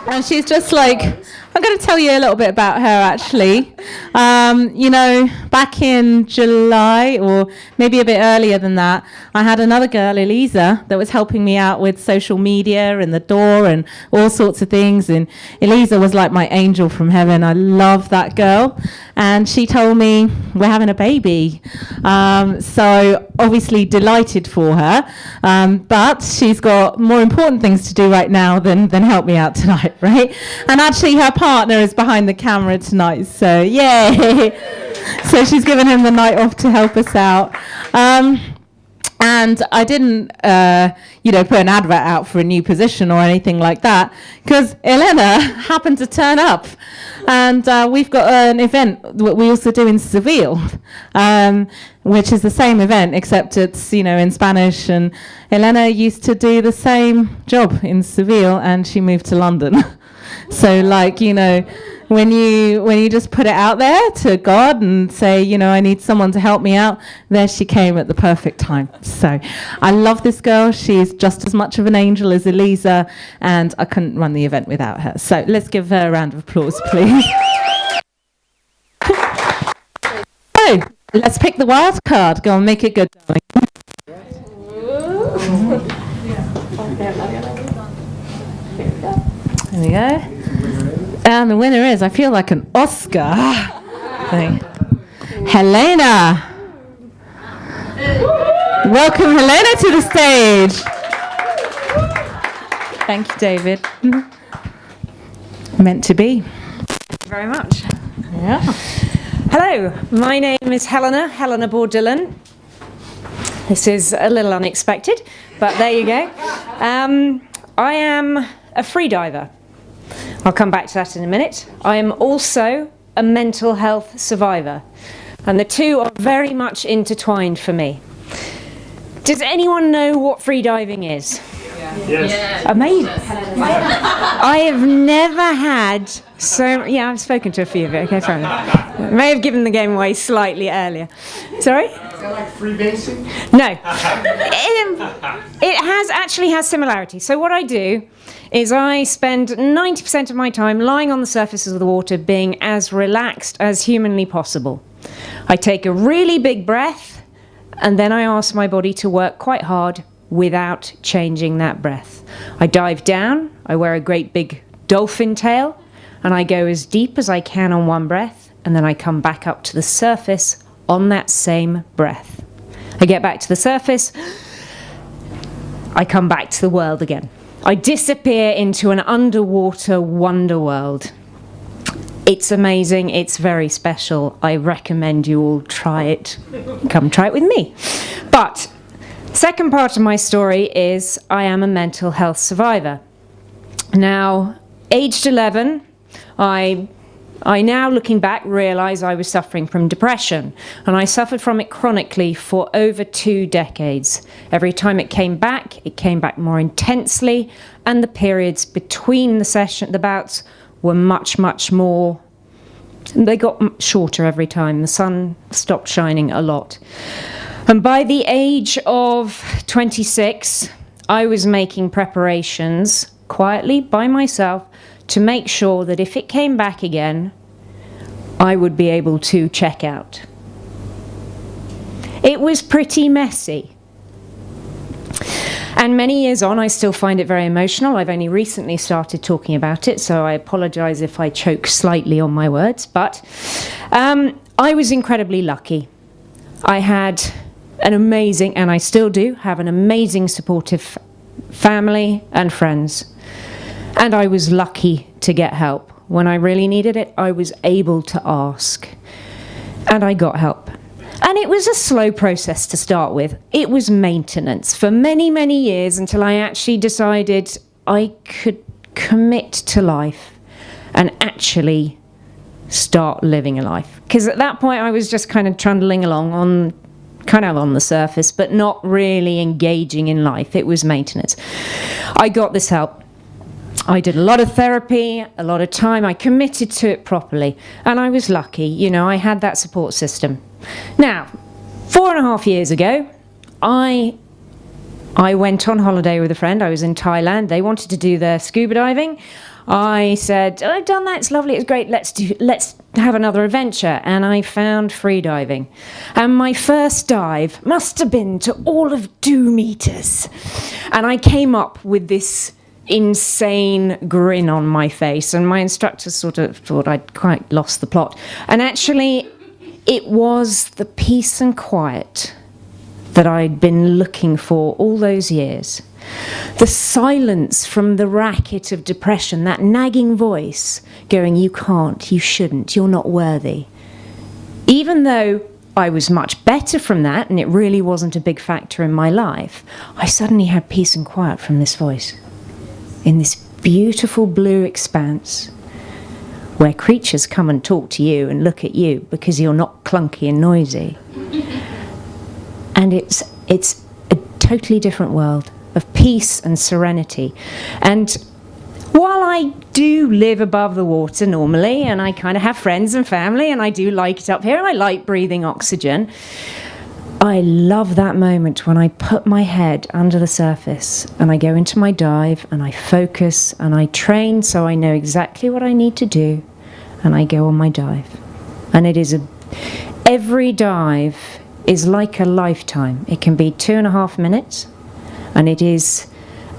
And she's just like, I'm going to tell you a little bit about her, actually. Back in July, or maybe a bit earlier than that, I had another girl, Elisa, that was helping me out with social media and the door and all sorts of things. And Elisa was like my angel from heaven. I love that girl. And she told me, we're having a baby. So obviously delighted for her. But she's got more important things to do right now than help me out tonight, right? And actually her partner is behind the camera tonight, so yay! So she's given him the night off to help us out. And I didn't, put an advert out for a new position or anything like that, because Elena happened to turn up. And we've got an event that we also do in Seville, which is the same event, except it's, in Spanish. And Elena used to do the same job in Seville, and she moved to London. So, when you just put it out there to God and say, I need someone to help me out, there she came at the perfect time. So I love this girl. She's just as much of an angel as Elisa, and I couldn't run the event without her. So let's give her a round of applause, please. So let's pick the wild card. Go and make it good, darling. There we go. And the winner is, I feel like an Oscar thing. Helena. Welcome Helena to the stage. Thank you, David. Meant to be. Thank you very much. Yeah. Hello, my name is Helena Bordillon. This is a little unexpected, but there you go. I am a freediver. I'll come back to that in a minute. I am also a mental health survivor, and the two are very much intertwined for me. Does anyone know what freediving is? Yes. Amazing. I have never had I've spoken to a few of it. Okay, fair enough. May have given the game away slightly earlier. Sorry? Is that like freebasing? No. It has similarity. So what I do is I spend 90% of my time lying on the surface of the water, being as relaxed as humanly possible. I take a really big breath, and then I ask my body to work quite hard without changing that breath. I dive down, I wear a great big dolphin tail, and I go as deep as I can on one breath, and then I come back up to the surface on that same breath. I get back to the surface, I come back to the world again. I disappear into an underwater wonder world. It's amazing, it's very special. I recommend you all try it. Come try it with me. But second part of my story is I am a mental health survivor. Now, aged 11, I now, looking back, realise I was suffering from depression, and I suffered from it chronically for over 2 decades. Every time it came back more intensely, and the periods between the bouts were much, much more. They got shorter every time. The sun stopped shining a lot. And by the age of 26, I was making preparations quietly by myself to make sure that if it came back again, I would be able to check out. It was pretty messy. And many years on, I still find it very emotional. I've only recently started talking about it, so I apologise if I choke slightly on my words. But I was incredibly lucky. I had an amazing, and I still do, have an amazing supportive family and friends. And I was lucky to get help. When I really needed it, I was able to ask. And I got help. And it was a slow process to start with. It was maintenance for many, many years until I actually decided I could commit to life and actually start living a life. Because at that point, I was just kind of trundling along on the surface, but not really engaging in life. It was maintenance. I got this help. I did a lot of therapy, a lot of time. I committed to it properly. And I was lucky, I had that support system. Now, 4.5 years ago, I I went on holiday with a friend. I was in Thailand. They wanted to do their scuba diving. I said, I've done that. It's lovely. It's great. Let's have another adventure. And I found free diving. And my first dive must have been to all of 2 meters. And I came up with this insane grin on my face. And my instructor sort of thought I'd quite lost the plot. And actually, it was the peace and quiet that I'd been looking for all those years. The silence from the racket of depression, that nagging voice going, you can't, you shouldn't, you're not worthy. Even though I was much better from that, and it really wasn't a big factor in my life, I suddenly had peace and quiet from this voice. In this beautiful blue expanse, where creatures come and talk to you and look at you because you're not clunky and noisy. And it's a totally different world of peace and serenity. And while I do live above the water normally, and I kind of have friends and family, and I do like it up here, and I like breathing oxygen, I love that moment when I put my head under the surface and I go into my dive and I focus and I train so I know exactly what I need to do, and I go on my dive. And every dive is like a lifetime. It can be 2.5 minutes, and it is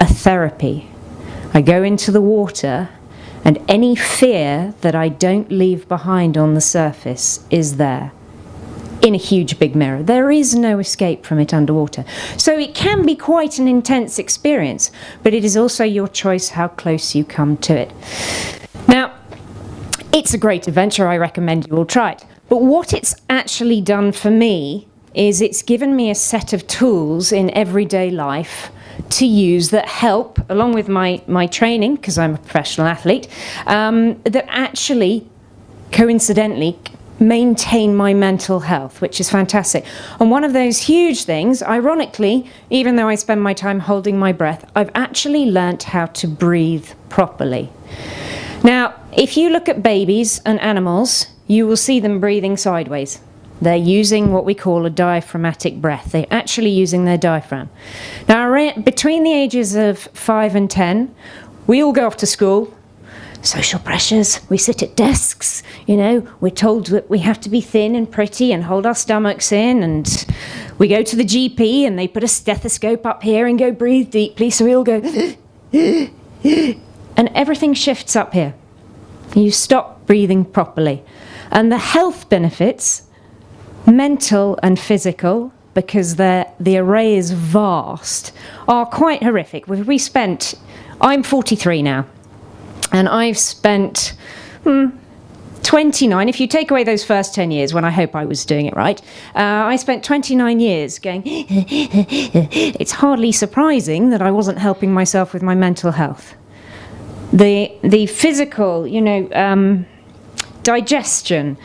a therapy. I go into the water, and any fear that I don't leave behind on the surface is there in a huge big mirror. There is no escape from it underwater. So it can be quite an intense experience, but it is also your choice how close you come to it. Now, it's a great adventure. I recommend you all try it. But what it's actually done for me is it's given me a set of tools in everyday life to use that help, along with my training, because I'm a professional athlete, that actually, coincidentally, maintain my mental health, which is fantastic. And one of those huge things, ironically, even though I spend my time holding my breath, I've actually learnt how to breathe properly. Now, if you look at babies and animals, you will see them breathing sideways. They're using what we call a diaphragmatic breath. They're actually using their diaphragm. Now, between the ages of 5 and 10, we all go off to school. Social pressures, we sit at desks, we're told that we have to be thin and pretty and hold our stomachs in, and we go to the GP and they put a stethoscope up here and go breathe deeply, so we all go and everything shifts up here. You stop breathing properly. And the health benefits, mental and physical, because the array is vast, are quite horrific. I'm 43 now, and I've spent 29, if you take away those first 10 years when I hope I was doing it right, I spent 29 years going, it's hardly surprising that I wasn't helping myself with my mental health. The physical, digestion,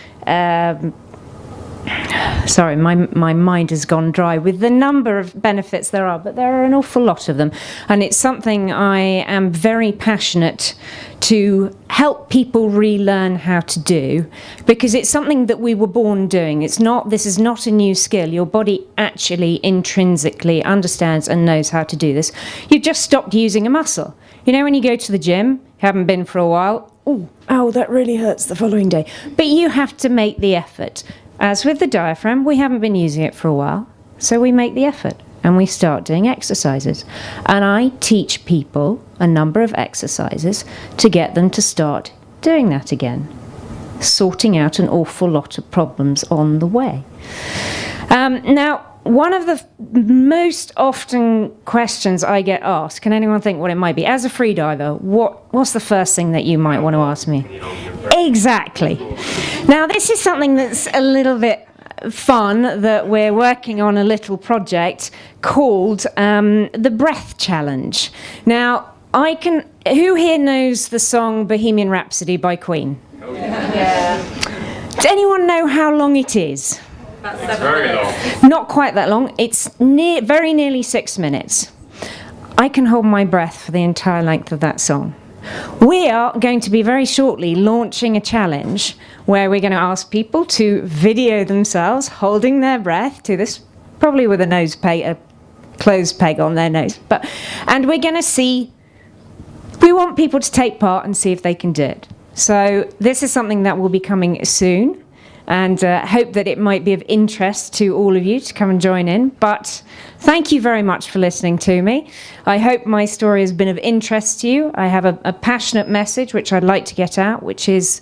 sorry, my mind has gone dry with the number of benefits there are, but there are an awful lot of them. And it's something I am very passionate to help people relearn how to do, because it's something that we were born doing. This is not a new skill. Your body actually intrinsically understands and knows how to do this. You've just stopped using a muscle. When you go to the gym, haven't been for a while, that really hurts the following day. But you have to make the effort. As with the diaphragm, we haven't been using it for a while, so we make the effort and we start doing exercises. And I teach people a number of exercises to get them to start doing that again, sorting out an awful lot of problems on the way. Now, one of the most often questions I get asked, can anyone think what it might be? As a freediver, what's the first thing that you might want to ask me? Exactly. Now, this is something that's a little bit fun, that we're working on a little project called the Breath Challenge. Now, who here knows the song Bohemian Rhapsody by Queen? Oh, yeah. Does anyone know how long it is? It's very long. Not quite that long. It's very nearly 6 minutes. I can hold my breath for the entire length of that song. We are going to be very shortly launching a challenge where we're going to ask people to video themselves holding their breath to this, probably with a clothes peg on their nose. And we're going to see, we want people to take part and see if they can do it. So this is something that will be coming soon, and hope that it might be of interest to all of you to come and join in. But thank you very much for listening to me. I hope my story has been of interest to you. I have a passionate message which I'd like to get out, which is,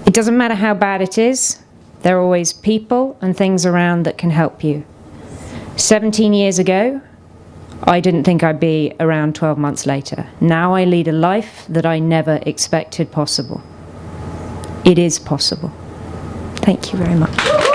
it doesn't matter how bad it is, there are always people and things around that can help you. 17 years ago, I didn't think I'd be around 12 months later. Now I lead a life that I never expected possible. It is possible. Thank you very much.